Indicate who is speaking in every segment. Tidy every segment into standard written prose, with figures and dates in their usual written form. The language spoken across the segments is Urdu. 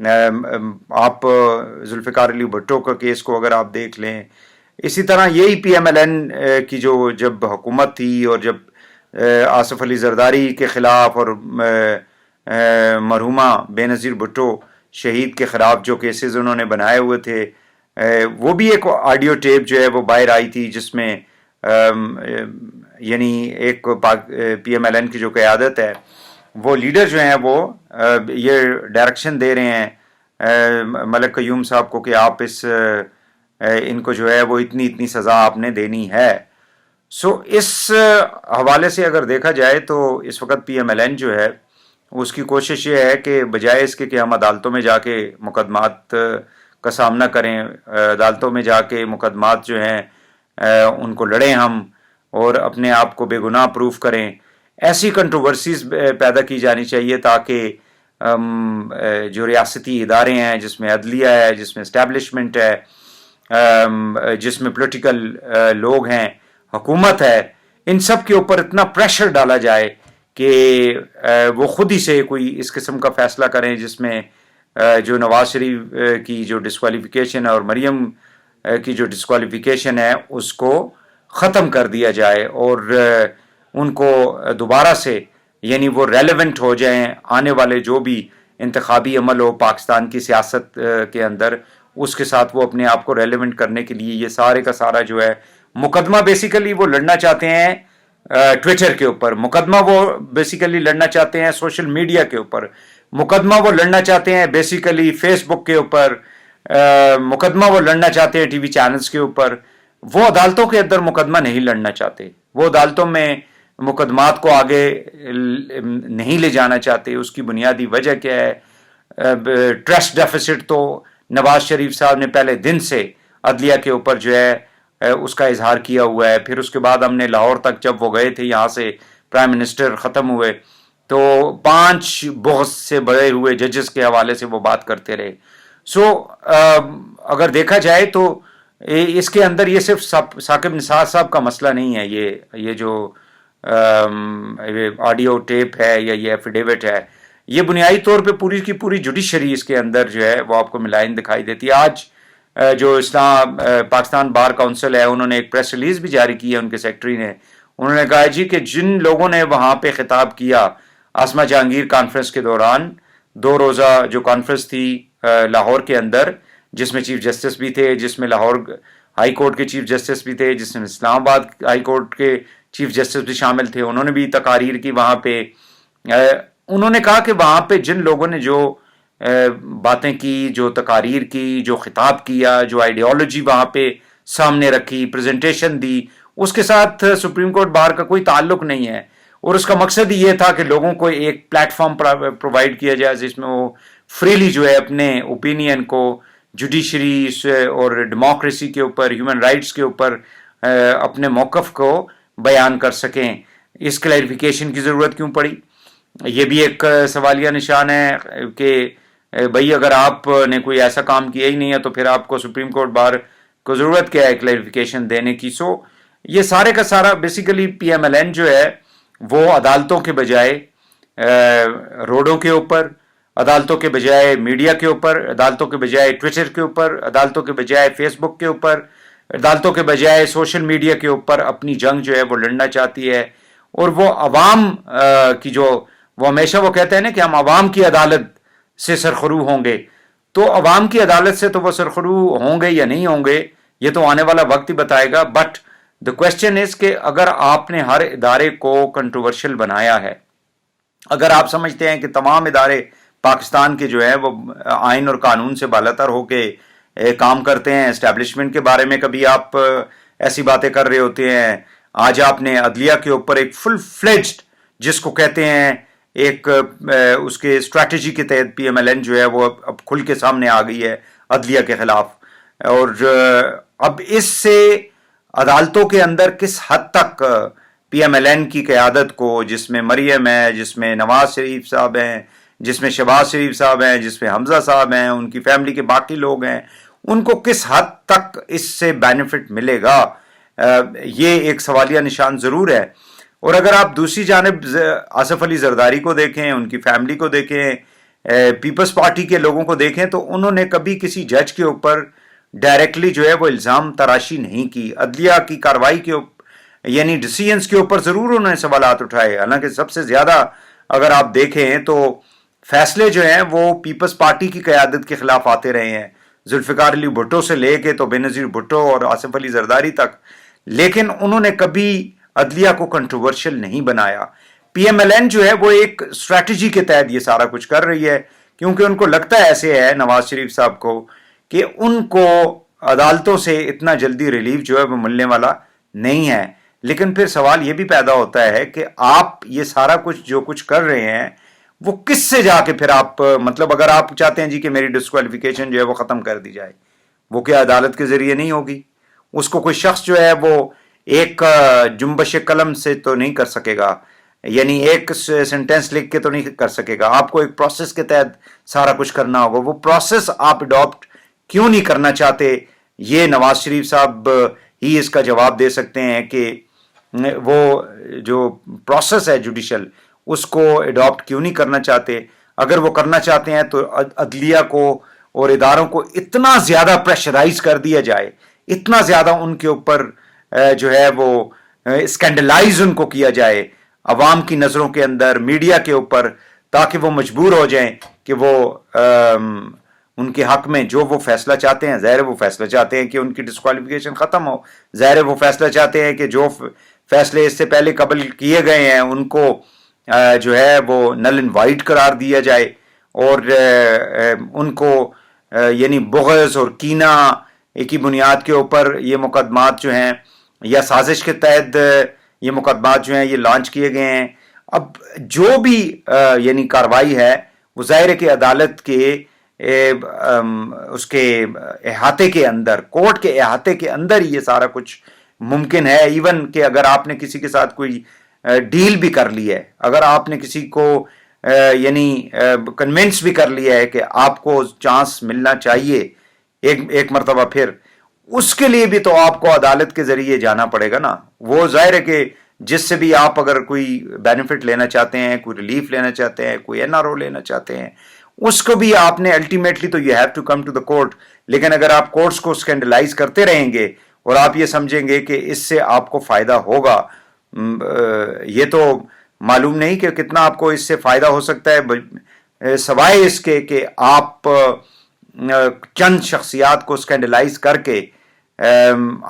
Speaker 1: آپ ذوالفقار علی بھٹو کا کیس کو اگر آپ دیکھ لیں، اسی طرح یہی پی ایم ایل این کی جو جب حکومت تھی اور جب آصف علی زرداری کے خلاف اور مرحومہ بے نظیر بھٹو شہید کے خلاف جو کیسز انہوں نے بنائے ہوئے تھے، وہ بھی ایک آڈیو ٹیپ جو ہے وہ باہر آئی تھی، جس میں یعنی ایک پی ایم ایل این کی جو قیادت ہے، وہ لیڈر جو ہیں وہ یہ ڈائریکشن دے رہے ہیں ملک قیوم صاحب کو کہ آپ ان کو جو ہے وہ اتنی سزا آپ نے دینی ہے. سو اس حوالے سے اگر دیکھا جائے تو اس وقت پی ایم ایل این جو ہے اس کی کوشش یہ ہے کہ بجائے اس کے کہ ہم عدالتوں میں جا کے مقدمات کا سامنا کریں، عدالتوں میں جا کے مقدمات جو ہیں ان کو لڑیں ہم اور اپنے آپ کو بے گناہ پروف کریں، ایسی کنٹروورسیز پیدا کی جانی چاہیے تاکہ جو ریاستی ادارے ہیں، جس میں عدلیہ ہے، جس میں اسٹیبلشمنٹ ہے، جس میں پولیٹیکل لوگ ہیں، حکومت ہے، ان سب کے اوپر اتنا پریشر ڈالا جائے کہ وہ خود ہی سے کوئی اس قسم کا فیصلہ کریں جس میں جو نواز شریف کی جو ڈسکوالیفیکیشن ہے اور مریم کی جو ڈسکوالیفیکیشن ہے اس کو ختم کر دیا جائے اور ان کو دوبارہ سے یعنی وہ ریلیونٹ ہو جائیں آنے والے جو بھی انتخابی عمل ہو پاکستان کی سیاست کے اندر، اس کے ساتھ وہ اپنے آپ کو ریلیونٹ کرنے کے لیے یہ سارے کا سارا جو ہے مقدمہ بیسیکلی وہ لڑنا چاہتے ہیں ٹویٹر کے اوپر، مقدمہ وہ بیسیکلی لڑنا چاہتے ہیں سوشل میڈیا کے اوپر، مقدمہ وہ لڑنا چاہتے ہیں بیسیکلی فیس بک کے اوپر، مقدمہ وہ لڑنا چاہتے ہیں ٹی وی چینلز کے اوپر. وہ عدالتوں کے اندر مقدمہ نہیں لڑنا چاہتے، وہ عدالتوں میں مقدمات کو آگے نہیں لے جانا چاہتے. اس کی بنیادی وجہ کیا ہے؟ ٹرسٹ ڈیفیسٹ تو نواز شریف صاحب نے پہلے دن سے عدلیہ کے اوپر جو ہے اس کا اظہار کیا ہوا ہے. پھر اس کے بعد ہم نے لاہور تک جب وہ گئے تھے، یہاں سے پرائم منسٹر ختم ہوئے تو 5 بہت سے بڑے ہوئے ججز کے حوالے سے وہ بات کرتے رہے. سو اگر دیکھا جائے تو اس کے اندر یہ صرف ثاقب نثار صاحب کا مسئلہ نہیں ہے، یہ جو آڈیو ٹیپ ہے یا یہ ایفیڈیوٹ ہے، یہ بنیادی طور پہ پوری کی پوری جوڈیشری اس کے اندر جو ہے وہ آپ کو ملائن دکھائی دیتی ہے. آج جو پاکستان بار کونسل ہے، انہوں نے ایک پریس ریلیز بھی جاری کی ہے، ان کے سیکرٹری نے، انہوں نے کہا جی کہ جن لوگوں نے وہاں پہ خطاب کیا عاصمہ جہانگیر کانفرنس کے دوران، 2 روزہ جو کانفرنس تھی لاہور کے اندر، جس میں چیف جسٹس بھی تھے، جس میں لاہور ہائی کورٹ کے چیف جسٹس بھی تھے، جس میں اسلام آباد ہائی کورٹ کے چیف جسٹس بھی شامل تھے، انہوں نے بھی تقاریر کی وہاں پہ. انہوں نے کہا کہ وہاں پہ جن لوگوں نے جو باتیں کی، جو تقاریر کی، جو خطاب کیا، جو آئیڈیالوجی وہاں پہ سامنے رکھی، پریزنٹیشن دی، اس کے ساتھ سپریم کورٹ بار کا کوئی تعلق نہیں ہے. اور اس کا مقصد یہ تھا کہ لوگوں کو ایک پلیٹ فارم پرووائڈ کیا جائے جس میں وہ فریلی جو ہے اپنے اوپینین کو جوڈیشری اور ڈیموکریسی کے اوپر، ہیومن رائٹس کے اوپر اپنے موقف کو بیان کر سکیں. اس کلیریفیکیشن کی ضرورت کیوں پڑی؟ یہ بھی ایک سوالیہ نشان ہے کہ بھئی اگر آپ نے کوئی ایسا کام کیا ہی نہیں ہے تو پھر آپ کو سپریم کورٹ بار کو ضرورت کیا ہے کلیریفیکیشن دینے کی. سو یہ سارے کا سارا basically P M L N جو ہے وہ عدالتوں کے بجائے روڈوں کے اوپر، عدالتوں کے بجائے میڈیا کے اوپر، عدالتوں کے بجائے ٹویٹر کے اوپر، عدالتوں کے بجائے فیس بک کے اوپر، عدالتوں کے بجائے سوشل میڈیا کے اوپر اپنی جنگ جو ہے وہ لڑنا چاہتی ہے. اور وہ عوام کی جو وہ ہمیشہ وہ کہتے ہیں نا کہ ہم عوام کی عدالت سے سرخرو ہوں گے، تو عوام کی عدالت سے تو وہ سرخرو ہوں گے یا نہیں ہوں گے یہ تو آنے والا وقت ہی بتائے گا. بٹ دا کوشچن از کہ اگر آپ نے ہر ادارے کو کنٹروورشل بنایا ہے، اگر آپ سمجھتے ہیں کہ تمام ادارے پاکستان کے جو ہیں وہ آئین اور قانون سے بالاتر ہو کے کام کرتے ہیں، اسٹیبلشمنٹ کے بارے میں کبھی آپ ایسی باتیں کر رہے ہوتے ہیں، آج آپ نے عدلیہ کے اوپر ایک فل فلیجڈ جس کو کہتے ہیں ایک اس کے اسٹریٹجی کے تحت پی ایم ایل این جو ہے وہ اب کھل کے سامنے آ گئی ہے عدلیہ کے خلاف. اور اب اس سے عدالتوں کے اندر کس حد تک پی ایم ایل این کی قیادت کو، جس میں مریم ہے، جس میں نواز شریف صاحب ہیں، جس میں شہباز شریف صاحب ہیں، جس میں حمزہ صاحب ہیں، ان کی فیملی کے باقی لوگ ہیں، ان کو کس حد تک اس سے بینیفٹ ملے گا، یہ ایک سوالیہ نشان ضرور ہے. اور اگر آپ دوسری جانب آصف علی زرداری کو دیکھیں، ان کی فیملی کو دیکھیں، پیپلز پارٹی کے لوگوں کو دیکھیں تو انہوں نے کبھی کسی جج کے اوپر ڈائریکٹلی جو ہے وہ الزام تراشی نہیں کی. عدلیہ کی کاروائی کے یعنی ڈیسیژنز کے اوپر ضرور انہوں نے سوالات اٹھائے. حالانکہ سب سے زیادہ اگر آپ دیکھیں تو فیصلے جو ہیں وہ پیپلز پارٹی کی قیادت کے خلاف آتے رہے ہیں, ذوالفقار علی بھٹو سے لے کے تو بے نظیر بھٹو اور آصف علی زرداری تک. لیکن انہوں نے کبھی عدلیہ کو کنٹروورشل نہیں بنایا. پی ایم ایل این جو ہے وہ ایک اسٹریٹجی کے تحت یہ سارا کچھ کر رہی ہے, کیونکہ ان کو لگتا ہے ایسے ہے نواز شریف صاحب کو کہ ان کو عدالتوں سے اتنا جلدی ریلیف جو ہے وہ ملنے والا نہیں ہے. لیکن پھر سوال یہ بھی پیدا ہوتا ہے کہ آپ یہ سارا کچھ جو کچھ کر رہے ہیں وہ کس سے جا کے پھر آپ, مطلب اگر آپ چاہتے ہیں جی کہ میری ڈسکوالیفیکیشن جو ہے وہ ختم کر دی جائے, وہ کیا عدالت کے ذریعے نہیں ہوگی؟ اس کو کوئی شخص جو ہے وہ ایک جنبش قلم سے تو نہیں کر سکے گا, یعنی ایک سینٹینس لکھ کے تو نہیں کر سکے گا. آپ کو ایک پروسیس کے تحت سارا کچھ کرنا ہوگا. وہ پروسیس آپ اڈاپٹ کیوں نہیں کرنا چاہتے؟ یہ نواز شریف صاحب ہی اس کا جواب دے سکتے ہیں کہ وہ جو پروسیس ہے جوڈیشل اس کو اڈاپٹ کیوں نہیں کرنا چاہتے. اگر وہ کرنا چاہتے ہیں تو عدلیہ کو اور اداروں کو اتنا زیادہ پریشرائز کر دیا جائے, اتنا زیادہ ان کے اوپر جو ہے وہ اسکینڈلائز ان کو کیا جائے عوام کی نظروں کے اندر, میڈیا کے اوپر, تاکہ وہ مجبور ہو جائیں کہ وہ ان کے حق میں جو وہ فیصلہ چاہتے ہیں, ظاہر وہ فیصلہ چاہتے ہیں کہ ان کی ڈسکوالیفیکیشن ختم ہو, ظاہر وہ فیصلہ چاہتے ہیں کہ جو فیصلے اس سے پہلے قبل کیے گئے ہیں ان کو جو ہے وہ نل اینڈ وائٹ قرار دیا جائے, اور ان کو یعنی بغض اور کینہ ایک ہی بنیاد کے اوپر یہ مقدمات جو ہیں یا سازش کے تحت یہ مقدمات جو ہیں یہ لانچ کیے گئے ہیں. اب جو بھی یعنی کاروائی ہے وہ ظاہر ہے کہ عدالت کے اس کے احاطے کے اندر, کورٹ کے احاطے کے اندر ہی یہ سارا کچھ ممکن ہے. ایون کہ اگر آپ نے کسی کے ساتھ کوئی ڈیل بھی کر لی ہے, اگر آپ نے کسی کو یعنی کنونس بھی کر لیا ہے کہ آپ کو چانس ملنا چاہیے ایک مرتبہ, پھر اس کے لیے بھی تو آپ کو عدالت کے ذریعے جانا پڑے گا نا. وہ ظاہر ہے کہ جس سے بھی آپ اگر کوئی بینیفٹ لینا چاہتے ہیں, کوئی ریلیف لینا چاہتے ہیں, کوئی این آر او لینا چاہتے ہیں, اس کو بھی آپ نے الٹیمیٹلی تو you have to come to the court. لیکن اگر آپ کورٹس کو اسکینڈلائز کرتے رہیں گے اور آپ یہ سمجھیں گے کہ اس سے آپ کو فائدہ ہوگا, یہ تو معلوم نہیں کہ کتنا آپ کو اس سے فائدہ ہو سکتا ہے, سوائے اس کے کہ آپ چند شخصیات کو اسکینڈلائز کر کے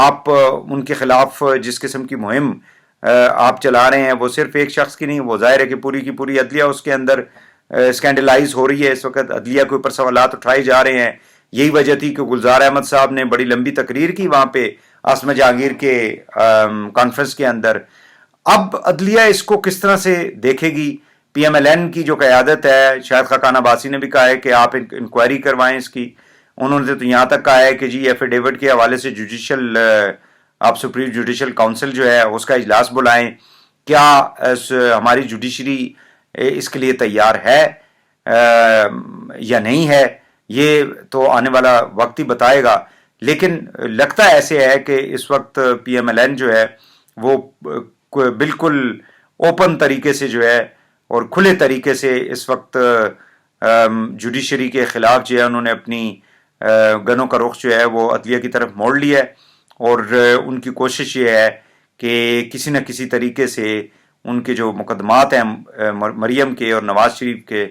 Speaker 1: آپ ان کے خلاف جس قسم کی مہم آپ چلا رہے ہیں وہ صرف ایک شخص کی نہیں, وہ ظاہر ہے کہ پوری کی پوری عدلیہ اس کے اندر اسکینڈلائز ہو رہی ہے. اس وقت عدلیہ کے اوپر سوالات اٹھائے جا رہے ہیں. یہی وجہ تھی کہ گلزار احمد صاحب نے بڑی لمبی تقریر کی وہاں پہ عاصمہ جہانگیر کے کانفرنس کے اندر. اب عدلیہ اس کو کس طرح سے دیکھے گی؟ پی ایم ایل این کی جو قیادت ہے, شاید خاقان عباسی نے بھی کہا ہے کہ آپ انکوائری کروائیں اس کی. انہوں نے تو یہاں تک کہا ہے کہ جی ایفیڈیوٹ کے حوالے سے جوڈیشل آپ سپریم جوڈیشل کاؤنسل جو ہے اس کا اجلاس بلائیں. کیا ہماری جوڈیشری اس کے لیے تیار ہے یا نہیں ہے, یہ تو آنے والا وقت ہی بتائے گا. لیکن لگتا ایسے ہے کہ اس وقت پی ایم ایل این جو ہے وہ بالکل اوپن طریقے سے جو ہے اور کھلے طریقے سے اس وقت جوڈیشری کے خلاف جو ہے انہوں نے اپنی گنوں کا رخ جو ہے وہ عدلیہ کی طرف موڑ لیا ہے, اور ان کی کوشش یہ ہے کہ کسی نہ کسی طریقے سے ان کے جو مقدمات ہیں مریم کے اور نواز شریف کے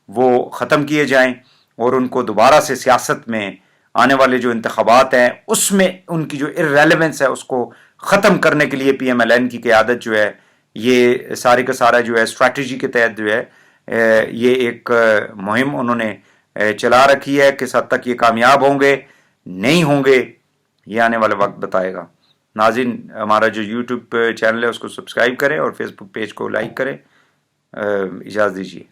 Speaker 1: وہ ختم کیے جائیں, اور ان کو دوبارہ سے سیاست میں آنے والے جو انتخابات ہیں اس میں ان کی جو ارریلیونس ہے اس کو ختم کرنے کے لیے پی ایم ایل این کی قیادت جو ہے یہ سارے کا سارا جو ہے اسٹریٹجی کے تحت جو ہے یہ ایک مہم انہوں نے چلا رکھی ہے. کس حد تک یہ کامیاب ہوں گے نہیں ہوں گے یہ آنے والا وقت بتائے گا. ناظرین, ہمارا جو یوٹیوب چینل ہے اس کو سبسکرائب کریں اور فیس بک پیج کو لائک کریں. اجازت دیجیے.